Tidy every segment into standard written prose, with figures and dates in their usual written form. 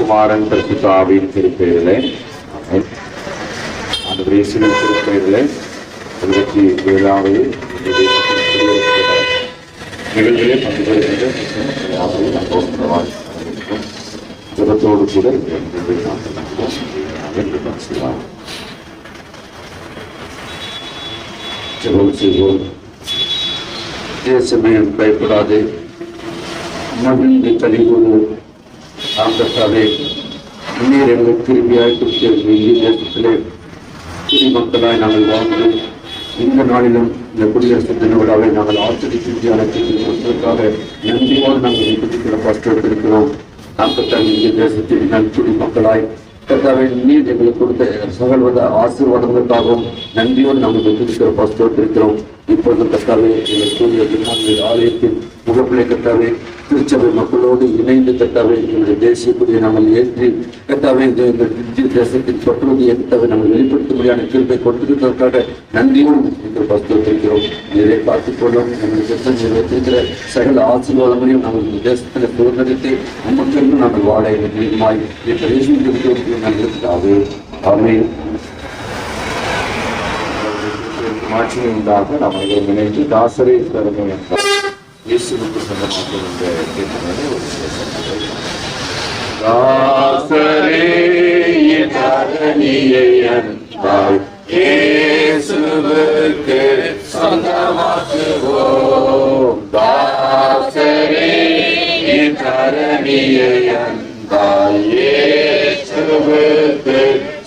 குமாரன் பரிசுத்த ஆவியின் திருப்பெயரிலே ஆண்டவர் இயேசுவின் திருப்பெயரிலே 27வது நிகழ்விலே பங்கு பெறுகின்ற ஜபத்தோடு கூட ஜெபம் செய்வோம். தேசமே பயப்படாதே, மகிழ்ந்து கலிகூறு ஆண்டத்தாலே நீர் எங்கள் கிருபியாய் குறித்த இந்திய தேசத்திலே குடிமக்களாய் நாங்கள் வாழ்ந்து இந்த நாளிலும் இந்த குடியரசு தின விழாவை நாங்கள் ஆச்சரித்து அழைத்திருக்கிறதற்காக நன்றியோடு நாங்கள் கஷ்டப்பட்டிருக்கிறோம். ஆண்டத்தால் இந்திய தேசத்தில் நன்குடி மக்களாய் கர்த்தாவே நீர் எங்களுக்கு கொடுத்த சகல்வத ஆசீர்வாதங்களுக்காகவும் நன்றியோடு நாங்கள் வெற்றிருக்கிற கஷ்டப்பட்டிருக்கிறோம். இப்பொழுது கர்த்தாவே எங்கள் சூரிய ஆலயத்தின் முகப்பிலை கர்த்தாவே திருச்சபை மக்களோடு இணைந்து கர்த்தாவே எங்களுடைய தேசிய கொடியை நாங்கள் ஏற்றி கர்த்தாவே எங்கள் இந்திய தேசத்தின் பற்றுறுதியை கர்த்தாவே நாங்கள் வெளிப்படுத்த முடியாத கிருபை கொடுத்திருக்கிறதற்காக நன்றியோடு எங்கள் கஷ்டப்பட்டிருக்கிறோம். நீரை பார்த்துக்கொள்ளும் எங்களுக்கு வைத்திருக்கிற சகல ஆசீர்வாதங்களையும் நாங்கள் இந்த தேசத்தில் சுதந்திரத்தை நமக்கென்று நாங்கள் வாழ நீதிமாய் நல்லதாகவே ஆமென். மாட்சிமை உண்டாக நாம் நினைத்து தாசரை தருமை என்றார் இயேசுவுக்கு சொந்தமாக இந்த கேட்கிறதே ஒரு தாசரே தரணியை அன்பாய் இயேசுவுக்கு சொந்தமாக்குவோம். தாசரே தரணியை அன்பாய் இயேசுவுக்கு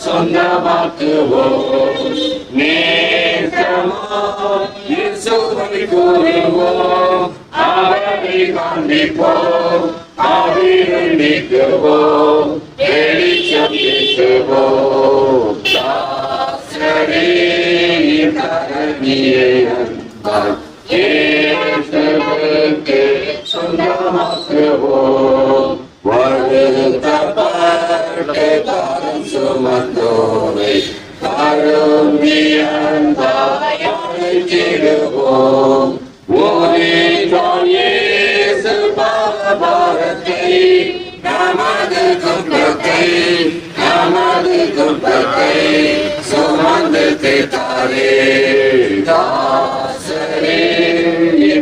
சொந்தமாக்குவோம். இயேசுவை கூறுவோம், அவரை காண்பிப்போம், அவரை நீக்குவோம், வெளிச்சம் பேசுவோம். தாசரே தரணியை அன்பாய் இயேசுவுக்கு சொந்தமாக்குவோம். வருத்தப்பட்டு பாரம் சுமந்தோரை கருணையாய் அழைத்திடுவோம். இயேசு பாரத்தை நமது குற்றத்தை சுமந்து தீர்த்தாரே. தாசரே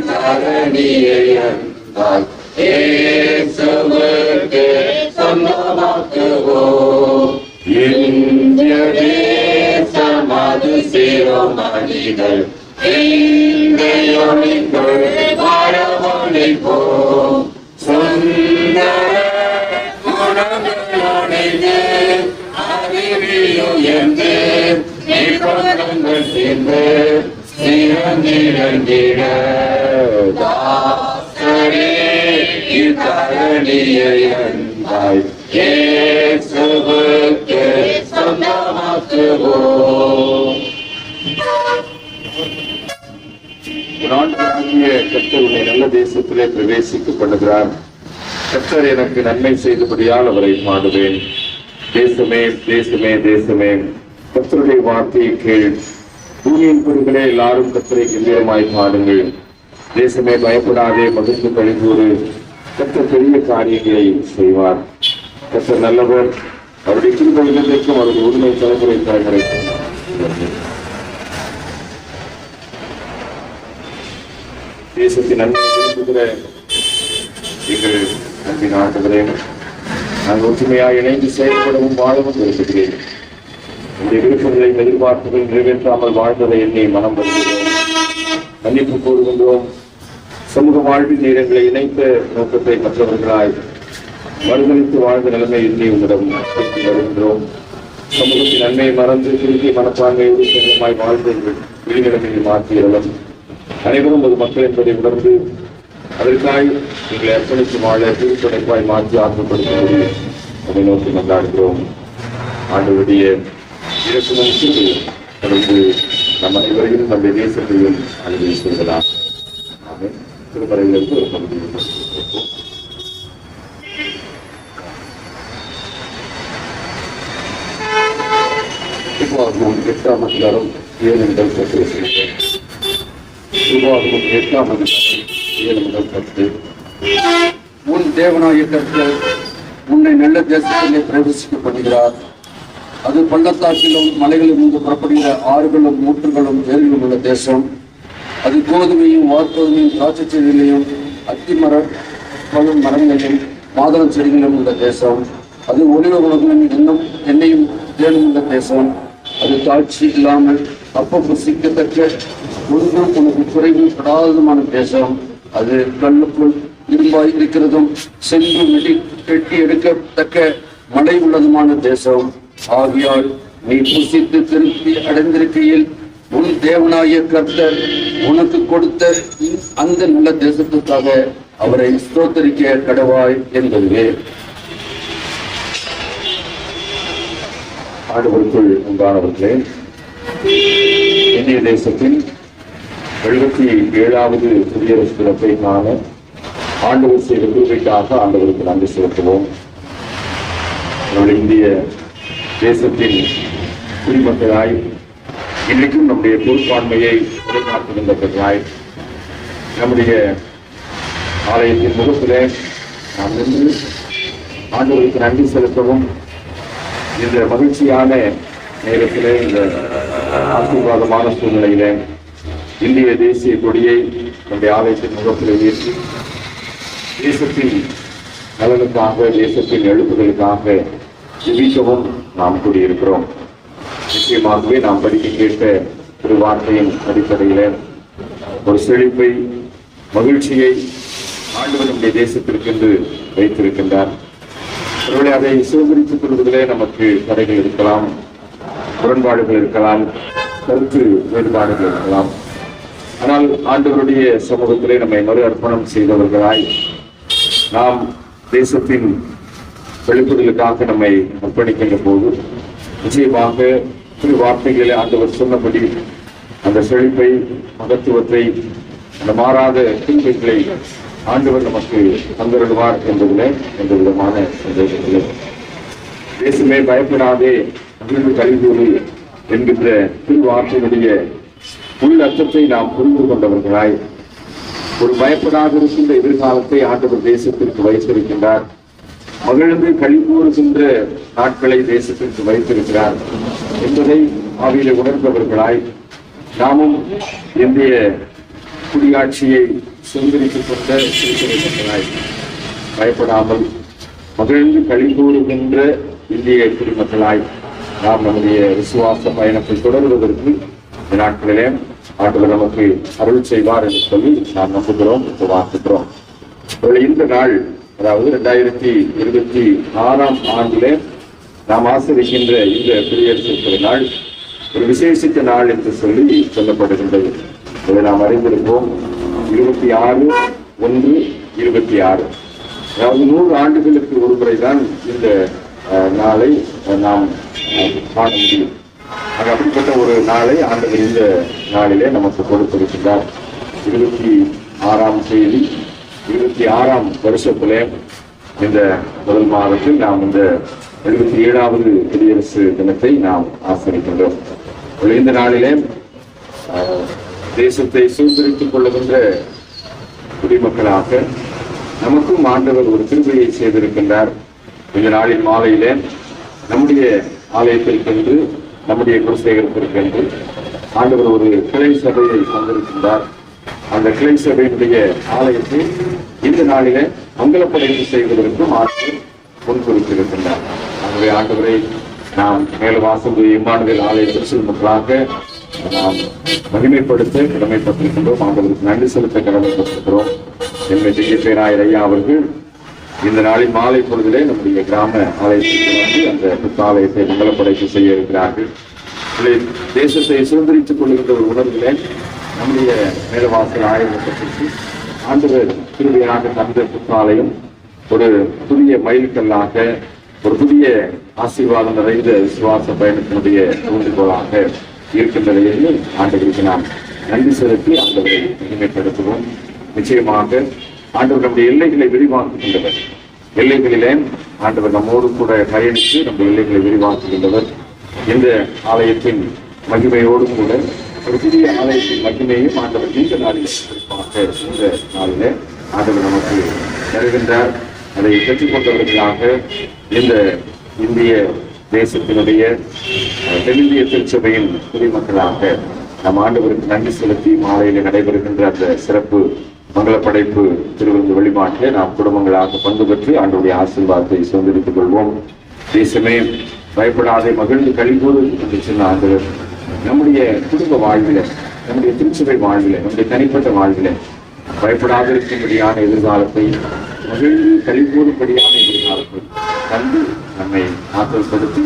தரணியை அன்பாய் இயேசுவுக்கு சொந்தமாக்குவோம். இந்திய தேசம் அது சிறுமணிகள் வாழவழைப்போம். சுந்தர குணங்களடைந்து அறிவியுயர்ந்து நிபந்தங்கள் சேர்ந்து சிறந்திரங்கிட. தாசரே தரணியை அன்பாய் இயேசுவுக்கு சொந்தமாக்குவோம். கர்த்தர் உன்னை நல்ல தேசத்திலே பிரவேசிக்க பண்ணுகிறார். கர்த்தர் எனக்கு நன்மை செய்தபடியால் அவரை பாடுவேன். தேசமே தேசமே தேசமே கர்த்தருடைய வார்த்தையை கேள். பூமியின் குடிகளே எல்லாரும் கர்த்தரை கம்பீரமாய் பாடுங்கள். தேசமே பயப்படாதே, மகிழ்ந்து கழிகூறு. கர்த்தர் பெரிய காரியங்களை செய்வார். கர்த்தர் நல்லவர், அவருடைய கிருபைக்கும் அவருடைய உரிமை தலைமுறை கிடைக்கும். தேசத்தின் நன்மை விரும்புகிற எங்கள் அன்பின் ஆண்டவரே, நான் ஒற்றுமையாக இணைந்து செயல்படவும் வாழவும் விரும்புகிறேன். இந்த விருப்பங்களையும் எதிர்பார்ப்புகள் நிறைவேற்றாமல் வாழ்ந்ததை எண்ணி மனம் வருகிறோம், மன்னிப்பு கூறுகின்றோம். சமூக வாழ்வின் நேரங்களை இணைத்த நோக்கத்தை மற்றவர்களாய் மறுதளித்து வாழ்ந்த நிலைமை எண்ணி உங்களிடம் வருகின்றோம். சமூகத்தின் நன்மையை மறந்து திரும்பி மனப்பான்மையோடு செல்லமாய் வாழ்ந்து விழிநிலைமையை மாற்றியலும் அனைவரும் ஒரு மக்கள் என்பதை உணர்ந்து அதற்காய் எங்களை அர்ப்பணித்து வாழ திருப்படைப்பாய் மாற்றி ஆக்கப்படுகிறது. அதை நோக்கி கொண்டாடுகிறோம். ஆண்டவருடைய இறக்குமும் சிறுவையும் தொடர்ந்து நம் அனைவரையும் நம்முடைய தேசத்தையும் அனுமதி செய்யலாம். திருமறையிலிருந்து ஒரு பகுதியை உபாகமம் 8ஆம் அதிகாரம் 7 முதல் 10 வசனங்கள். உபாகமம் 8ஆம் அதிகாரம் 7 முதல் 10. உன் தேவனாகிய கர்த்தர் உன்னை நல்ல தேசத்திலே பிரவேசிக்க பண்ணுகிறார். அது பள்ளத்தாக்கிலும் மலைகளிலிருந்து புறப்படுகிற ஆறுகளும் ஊற்றுகளும் வேர்களும் உள்ள தேசம். அது கோதுமையும் வார்கோதுமையும் திராட்சை செடிகளையும் அத்தி மரங்களையும் மாதளம் செடிகளும் உள்ள தேசம். அது ஒளிவ உணவுகளும் எண்ணெயும் தேனும் உள்ள தேசம். அது தாட்சி இல்லாமல் அப்ப புசிக்கத்தக்க ஒன்றும் உனக்கு குறைவு படாததுமான தேசம். அது கல்லுக்குள் இரும்பாய் இருக்கிறதும் சென்று கெட்டி எடுக்கத்தக்க மழை உள்ளதுமான தேசம். ஆகியால் நீ புசித்து திருப்தி அடைந்திருக்கையில் உன் தேவனாய கர்த்தர் உனக்கு கொடுத்த அந்த நல்ல தேசத்துக்காக அவரை ஸ்தோத்தரிக்க கடவாய் என்பதுவே. ஆண்டவருக்குள் உண்டானவர்களே, இந்திய தேசத்தின் 77வது குடியரசு தினத்தை காண ஆண்டவர் செய்த கிருபைக்காக ஆண்டவருக்கு நன்றி செலுத்துவோம். நம்முடைய இந்திய தேசத்தின் குடிமக்களாய் இன்றைக்கும் நம்முடைய பொறுப்பாண்மையை நிலைநாட்டுகின்றவர்களாய் நம்முடைய ஆலயத்தின் முகத்திலே நாம் நின்று ஆண்டவருக்கு நன்றி செலுத்தவும், இந்த மகிழ்ச்சியான நேரத்திலே, இந்த ஆசீர்வாதமான சூழ்நிலையிலே இந்திய தேசிய கொடியை நம்முடைய ஆலயத்தின் முகத்திலே ஏற்றி தேசத்தின் நலனுக்காக, தேசத்தின் எழுப்புதலுக்காக ஜெபிக்கவும் நாம் கூடியிருக்கிறோம். நிச்சயமாகவே நாம் படிக்க கேட்ட ஒரு வார்த்தையின் அடிப்படையில ஒரு செழிப்பை, மகிழ்ச்சியை ஆண்டவர் நம்முடைய தேசத்திற்கு என்று வைத்திருக்கின்றார். ஒருவேளை அதை சுதந்திரித்துக் கொள்வதிலே நமக்கு தடைகள் இருக்கலாம், முரண்பாடுகள் இருக்கலாம், கருத்து வேறுபாடுகள் இருக்கலாம். ஆனால் ஆண்டவருடைய சமூகத்திலே நம்மை மறு அர்ப்பணம் செய்தவர்களாய் நாம் தேசத்தின் வெளிப்படுதலுக்காக நம்மை அர்ப்பணிக்கின்ற போது நிச்சயமாக திரு வார்த்தைகளை ஆண்டவர் சொன்னபடி அந்த செழிப்பை, மகத்துவத்தை, அந்த மாறாத கிருபைகளை ஆண்டவர் நமக்கு தந்தருடுவார் என்பதிலே எந்த விதமான சந்தேகமில்லை. தேசமே பயப்படாதே மகிழ்ந்து கழிவுறு என்கின்ற திருவார்த்தையினுடைய உள் அர்த்தத்தை நாம் புரிந்து கொண்டவர்களாய் ஒரு பயப்படாத இருக்கின்ற எதிர்காலத்தை ஆண்டவர் தேசத்திற்கு வைத்திருக்கின்றார். மகிழ்ந்து கழிவுறுகின்ற நாட்களை தேசத்திற்கு வைத்திருக்கிறார் என்பதை ஆவியிலே உணர்ந்தவர்களாய் நாமும் இந்திய குடியாட்சியை சுதந்திரித்துக் கொண்ட சிறுவர்களாய் பயப்படாமல் மகிழ்ந்து கழிவுறுகின்ற இந்திய குடிமக்களாய் நாம் நம்முடைய விசுவாச பயணத்தை தொடர்வதற்கு இந்த நாட்களிலே ஆண்டவர் நமக்கு அருள் செய்வார் என்று சொல்லி நாம் நம்புகிறோம், வாழ்த்துகிறோம். இந்த நாள், அதாவது 2026 ஆண்டிலே நாம் ஆசிரிக்கின்ற இந்த குடியரசு திருநாள் ஒரு விசேஷித்த நாள் என்று சொல்லி சொல்லப்படுகின்றது. இதை நாம் அறிந்திருப்போம். 26/1/26, அதாவது 100 ஆண்டுகளுக்கு ஒரு முறைதான் இந்த நாளை நாம் காண முடியும். அப்படிப்பட்ட ஒரு நாளை ஆண்டவர் இந்த நாளிலே நமக்கு கொடுத்திருக்கின்றார். 26ஆம் தேதி 26ஆம் வருஷத்திலே இந்த முதல் மாதத்தில் நாம் இந்த 77வது குடியரசு தினத்தை நாம் ஆசரிக்கின்றோம். இந்த நாளிலே தேசத்தை சுதந்திரித்துக் கொள்ளுகின்ற குடிமக்களாக நமக்கும் ஆண்டவர் ஒரு கிருபையை செய்திருக்கின்றார். இந்த நாளின் மாலையிலே நம்முடைய ஆலயத்திற்கென்று, நம்முடைய குலசேகரத்திற்கென்று ஆண்டவர் ஒரு கிளை சபையை தந்திருக்கின்றார். அந்த கிளை சபையினுடைய ஆலயத்தை இந்த நாளிலே மங்களப்படைப்பு செய்வதற்கும் ஆற்றல் முன்குறித்திருக்கின்றார். ஆகவே ஆண்டவரை நாம் மேலும் வாசல் இம்மானுவேல் ஆலய திருச்சல் மக்களாக நாம் மகிமைப்படுத்த கடமைப்பட்டிருக்கின்றோம். ஆண்டவருக்கு நன்றி செலுத்த கடமைப்பட்டிருக்கிறோம். எம்மை ஜெயப்பேராயர் ஐயா அவர்கள் இந்த நாளின் மாலை பொழுதிலே நம்முடைய கிராம ஆலயத்திற்கு வந்து அந்த புத்தாலயத்தை மங்களப்படைப்பு செய்ய இருக்கிறார்கள். தேசத்தை சுதந்திரித்துக் கொள்கின்ற ஒரு உணர்விலே நம்முடைய மேலவாசல் ஆயிரத்திற்கு ஆண்டவர் திருவிழாக தந்த புத்தாலயம் ஒரு புதிய மைல்கல்லாக, ஒரு புதிய ஆசீர்வாதம் நிறைந்த விசுவாச பயணத்தினுடைய தூண்டுகோலாக இருக்கின்றது என்று ஆண்டவருக்கு நாம் நன்றி செலுத்தி ஆண்டவரை மகிமைப்படுத்துவோம். நிச்சயமாக ஆண்டவர் நம்முடைய எல்லைகளை விரிவாக்குகின்றவர். எல்லைகளிலே ஆண்டவர் நம்மோடு கூட பயணித்து நம்முடைய எல்லைகளை விரிவாக்குகின்றவர். இந்த ஆலயத்தின் மகிமையோடு கூட ஒரு புதிய ஆலயத்தின் மகிமையும் ஆண்டவர் இந்த நாளில் குறிப்பாக இந்த நாளிலே ஆண்டவர் நமக்கு தருகின்றார். அதை பெற்றுக்கொண்டவர்களாக இந்த இந்திய தேசத்தினுடைய தென்னிந்திய திருச்சபையின் குடிமக்களாக நம் ஆண்டவருக்கு நன்றி செலுத்தி மாலையில் நடைபெறுகின்ற அந்த சிறப்பு மங்கள படைப்பு திருவிருந்து வழிபாட்டில் நாம் குடும்பங்களாக பங்கு பெற்று ஆண்டவருடைய ஆசீர்வாதத்தை சுதந்திரித்துக் கொள்வோம். தேசமே பயப்படாதே மகிழ்ந்து கழிப்போது என்று சொன்ன ஆண்டவர் நம்முடைய குடும்ப வாழ்வில, நம்முடைய திருச்சபை வாழ்வில, நம்முடைய தனிப்பட்ட வாழ்வில பயப்படாத இருக்கும்படியான எதிர்காலத்தை, மகிழ்ந்து கழிப்போடும்படியான எதிர்காலத்தை கண்டு நம்மை ஆற்றல்படுத்தி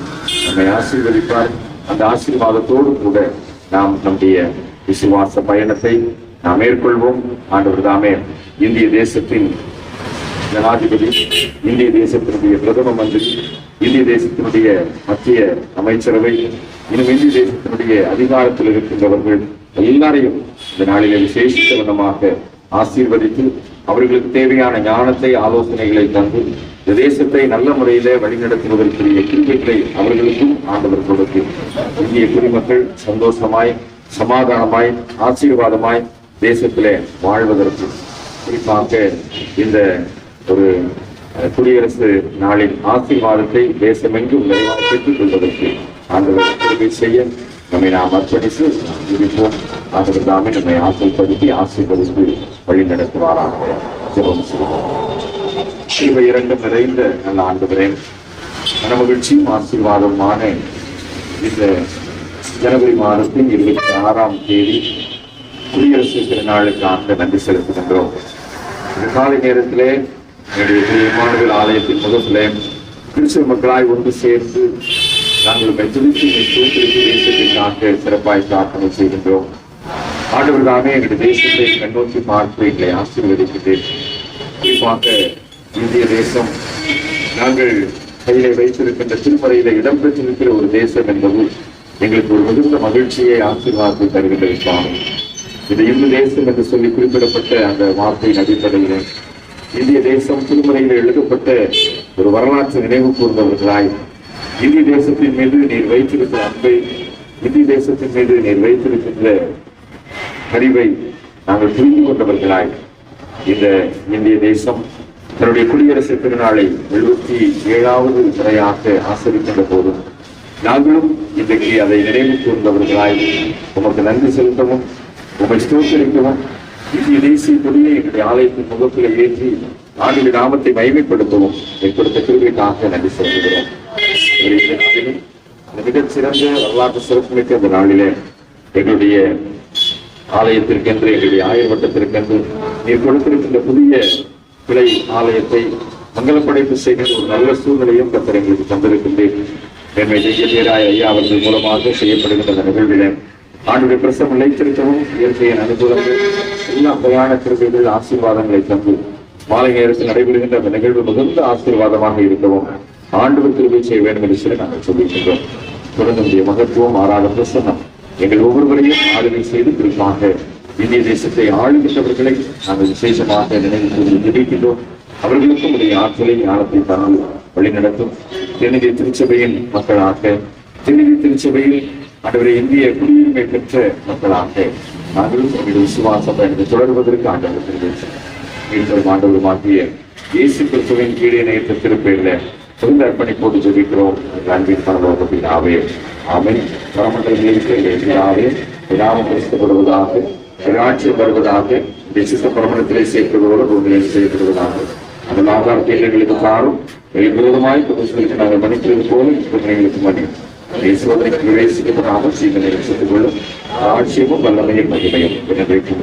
நம்மை ஆசீர்வதிப்பார். அந்த ஆசீர்வாதத்தோடு கூட நாம் நம்முடைய விசுவாச பயணத்தை நாம் மேற்கொள்வோம். ஆண்டவர் தாமே இந்திய தேசத்தின் ஜனாதிபதி, இந்திய தேசத்தினுடைய பிரதம மந்திரி, இந்திய தேசத்தினுடைய மத்திய அமைச்சரவை, இன்னும் இந்திய தேசத்தினுடைய அதிகாரத்தில் இருக்கின்றவர்கள் எல்லாரையும் இந்த நாளிலே விசேஷித்த வண்ணமாக ஆசீர்வதித்து அவர்களுக்கு தேவையான ஞானத்தை, ஆலோசனைகளை தந்து இந்த தேசத்தை நல்ல முறையிலே வழிநடத்துவதற்குரிய கிருபைகளை அவர்களுக்கும் ஆண்டவர் கொடுத்து இந்திய குடிமக்கள் சந்தோஷமாய், சமாதானமாய், ஆசீர்வாதமாய் தேசத்திலே வாழ்வதற்கு குறிப்பாக இந்த ஒரு குடியரசு நாளின் ஆசீர்வாதத்தை தேசமெங்கும் நிறைவாக பெற்றுக் கொள்வதற்கு ஆண்டவர் கிருபை செய்ய நம்மை நாம் அர்ப்பணித்து இருப்போம். ஆண்டவர் தாமே நம்மை ஆசைப்படுத்தி ஆசீர்வதித்து வழி நடத்துவாராக. ஜெபம் செய்வோம். சிவ இரண்டும் நிறைந்த நல்ல ஆண்டவரே, மனமகிழ்ச்சியும் ஆசீர்வாதமான இந்த ஜனவரி மாதத்தின் 26ஆம் தேதி குடியரசு திருநாளுக்காக நன்றி செலுத்துகின்றோம். இந்த காலை நேரத்திலே இம்மானுவேல் ஆலயத்தின் முகத்திலே கிறிஸ்தவ மக்களாய் ஒன்று சேர்ந்து நாங்கள் மெச்சரித்து தேசத்திற்காக சிறப்பாய் பிரார்த்தனை செய்கின்றோம். ஆண்டவர் தாமே எங்களுடைய தேசத்தை கண்ணோக்கி பார்த்து எங்களை ஆசீர்வதிக்கின்றேன். குறிப்பாக இந்திய தேசம் நாங்கள் கையிலே வைத்திருக்கின்ற திருமறையில இடம்பெற்றிருக்கிற ஒரு தேசம் என்பது எங்களுக்கு ஒரு மிகுந்த மகிழ்ச்சியை, ஆசீர்வாதத்தை தருகின்ற விஷயம். இது இந்து தேசம் என்று சொல்லி குறிப்பிடப்பட்ட அந்த வார்த்தையின் அடிப்படையில் இந்திய தேசம் திருமறையில் எழுதப்பட்ட ஒரு வரலாற்று நினைவு கூர்ந்தவர்களாய் இந்திய தேசத்தின் மீது நீர் வைத்திருக்கிற அன்பை, இந்திய தேசத்தின் மீது நீர் வைத்திருக்கின்ற அறிவை நாங்கள் புரிந்து கொண்டவர்களாய் இந்த இந்திய தேசம் தன்னுடைய குடியரசு திருநாளை 77வது முறையாக ஆசரிக்கின்ற போதும் நாங்களும் இன்றைக்கு அதை நினைவு கூர்ந்தவர்களாய் உமக்கு நன்றி செலுத்தவும், உமை ஸ்தோத்திரிக்கவும், இந்திய தேசிய கொடியை எங்களுடைய ஆலயத்தின் முகத்திலே ஏற்றி ஆண்டுடைய நாமத்தை மகிமைப்படுத்தவும் ஏற்படுத்த கிருபைக்காக நன்றி செலுத்துகிறோம். மிகச் சிறந்த வரலாற்று சிறப்புமிக்க அந்த நாளிலே எங்களுடைய ஆலயத்திற்கென்று, எங்களுடைய ஆயர் வட்டத்திற்கென்று நீர் கொடுத்திருக்கின்ற புதிய கிளை ஆலயத்தை மங்களப்படைப்பு செய்கின்ற ஒரு நல்ல சூழ்நிலையும் கர்த்தர் எங்களுக்கு தந்திருக்கின்றேன். என்னை ஜெயராய் ஐயா அவர்கள் மூலமாக செய்யப்படுகின்ற அந்த நிகழ்விலே ஆண்டுடைய பிரசம் நிலைத்திருக்கவும், இயற்கையின் அனுகூலங்கள், எல்லா பிரயாண கிருபைகள், ஆசீர்வாதங்களை தந்து மாலை நேரத்தில் நடைபெறுகின்ற அந்த நிகழ்வு மிகுந்த ஆசீர்வாதமாக இருக்கவும் ஆண்டவர் கிருபை செய்ய வேண்டும் என்று சொல்லி நாங்கள் சொல்லியிருக்கின்றோம். தொடர்ந்து மகத்துவம், மாறாத பிரசன்னம் எங்கள் ஒவ்வொருவரையும் ஆளுகை செய்து குறிப்பாக இந்திய தேசத்தை ஆளுகின்றவர்களை நாங்கள் விசேஷமாக நினைவு கூர்ந்து ஜெபிக்கின்றோம். அவர்களுக்கும் உடைய ஆற்றலை, ஞானத்தை தந்து வழி நடத்தும் தென்னிந்திய திருச்சபையின் மக்களாக, தென்னிந்திய திருச்சபையில் ஆண்டவரை இந்திய குடியுரிமை பெற்ற மக்களாக நாங்களும் எங்களுடைய விசுவாச பயணத்தை தொடர்வதற்கு ஆண்டவர் தெரிவித்தோம். ஆண்டவருமாகிய இயேசு கிறிஸ்துவின் கீழே நேற்று திருப்பெயர்ல சொந்த அர்ப்பணிப்போடு ஜெபிக்கிறோம். அன்பின் பரலோக பிதாவே, ஆமென். பரமண்டலங்களிலே விடாமல் பேசப்படுவதாக, ஆட்சியம் வருவதாக, தேசிய பரமண்டலத்திலே சேர்க்கிறதோடு பூமியில் செய்யப்படுவதாக. அந்த நான்காம் கேள்விகளுக்கு காரும் விரோதமாய் புதுசுகளுக்கு நாங்கள் மன்னிக்கிறது போல எங்களுக்கு மன்னியும். சோதனைக்கு பிரவேசிக்கப்படாமல் சீதனை ரசித்துக் கொள்ளும் ஆட்சியமும் வல்லமையும் மகிமையும் என்றைக்கும்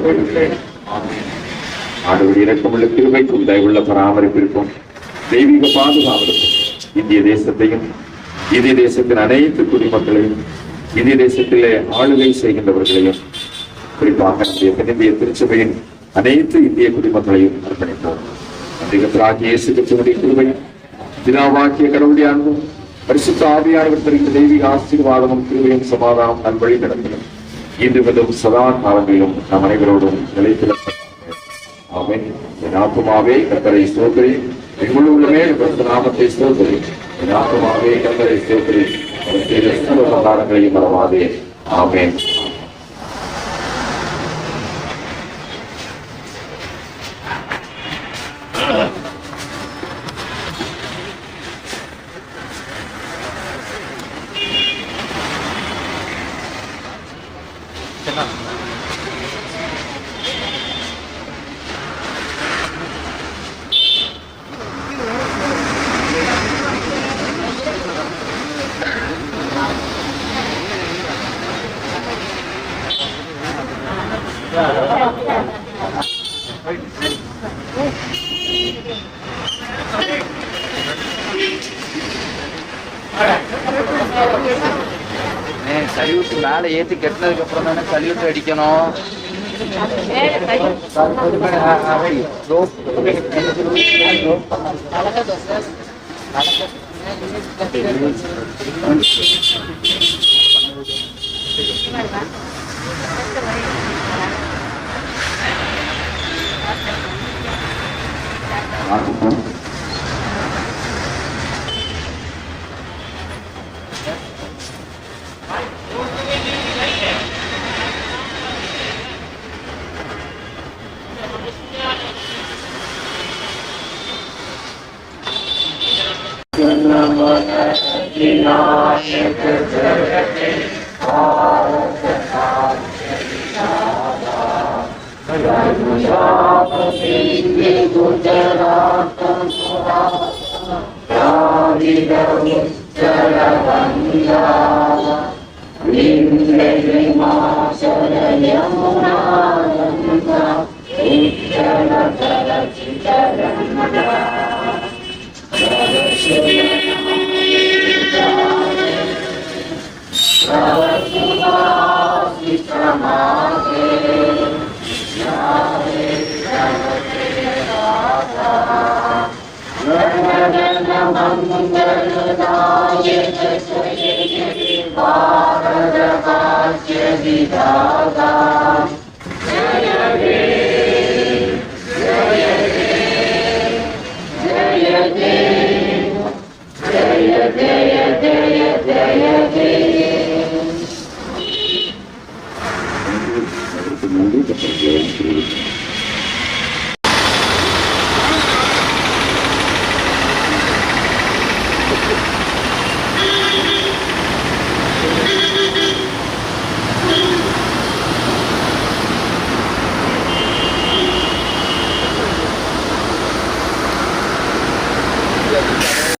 ஆண்டவர் இரக்கமுள்ள கிருபைக்கும் தயவுள்ள பராமரிப்பிற்கும் தெய்வீக பாதுகாவலுக்கும் இந்திய தேசத்தையும், இந்திய தேசத்தின் அனைத்து குடிமக்களையும், இந்திய தேசத்திலே ஆளுகை செய்கின்றவர்களையும், குறிப்பாக நம்முடைய தென்னிந்திய திருச்சபையின் அனைத்து இந்திய குடிமக்களையும் அர்ப்பணிப்போம். அதிகத்திராகிய இயேசு கிறிஸ்துவின் கிருபையும், பிதாவாகிய கடவுளுடைய அன்பும், பரிசுத்த ஆவியானவர் தருகிற தெய்வீக ஆசீர்வாதமும், கிருபையும், சமாதானம் நல்வழி நடத்தலும் இன்று முதல் சதா காலங்களிலும் நம் அனைவரோடும் நிலைத்திருக்கும். ஆமென். என் ஆத்துமாவே கர்த்தரை ஸ்தோத்திரி, எங்குள்ள உள்ளமே நாமத்தை ஸ்தோத்திரி. என் ஆத்துமாவே கர்த்தரை ஸ்தோத்திரி, உபகாரங்களையும் மறவாதே. ஆமென். சல்யூட் மேலே ஏற்றி கட்டினதுக்கு அப்புறம் தானே சல்யூட் அடிக்கணும். Bharata Kashya Vidhata